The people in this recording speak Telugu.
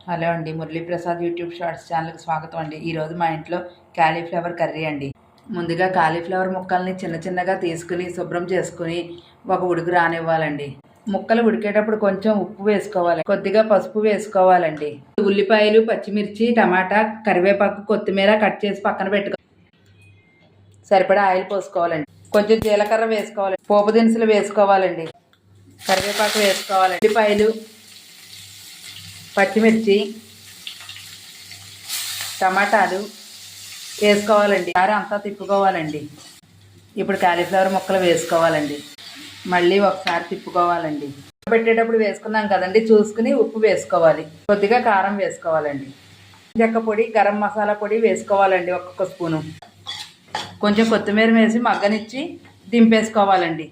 హలో అండి, మురళీప్రసాద్ యూట్యూబ్ షార్ట్స్ ఛానల్కి స్వాగతం అండి. ఈరోజు మా ఇంట్లో కాలీఫ్లవర్ కర్రీ అండి. ముందుగా కాలీఫ్లవర్ ముక్కల్ని చిన్న చిన్నగా తీసుకుని శుభ్రం చేసుకుని ఒక ఉడుకు రానివ్వాలండి. ముక్కలు ఉడికేటప్పుడు కొంచెం ఉప్పు వేసుకోవాలి, కొద్దిగా పసుపు వేసుకోవాలండి. ఉల్లిపాయలు, పచ్చిమిర్చి, టమాటా, కరివేపాకు, కొత్తిమీర కట్ చేసి పక్కన పెట్టుకో. సరిపడా ఆయిల్ పోసుకోవాలండి. కొంచెం జీలకర్ర వేసుకోవాలి, పోపు దినుసులు వేసుకోవాలండి, కరివేపాకు వేసుకోవాలండి, ఉల్లిపాయలు, పచ్చిమిర్చి, టమాటాలు వేసుకోవాలండి. సారి అంతా తిప్పుకోవాలండి. ఇప్పుడు కాలీఫ్లవర్ ముక్కలు వేసుకోవాలండి. మళ్ళీ ఒకసారి తిప్పుకోవాలండి. పెట్టేటప్పుడు వేసుకున్నాం కదండి, చూసుకుని ఉప్పు వేసుకోవాలి, కొద్దిగా కారం వేసుకోవాలండి, చెక్క పొడి, గరం మసాలా పొడి వేసుకోవాలండి ఒక్కొక్క స్పూను. కొంచెం కొత్తిమీర వేసి మగ్గనిచ్చి దింపేసుకోవాలండి.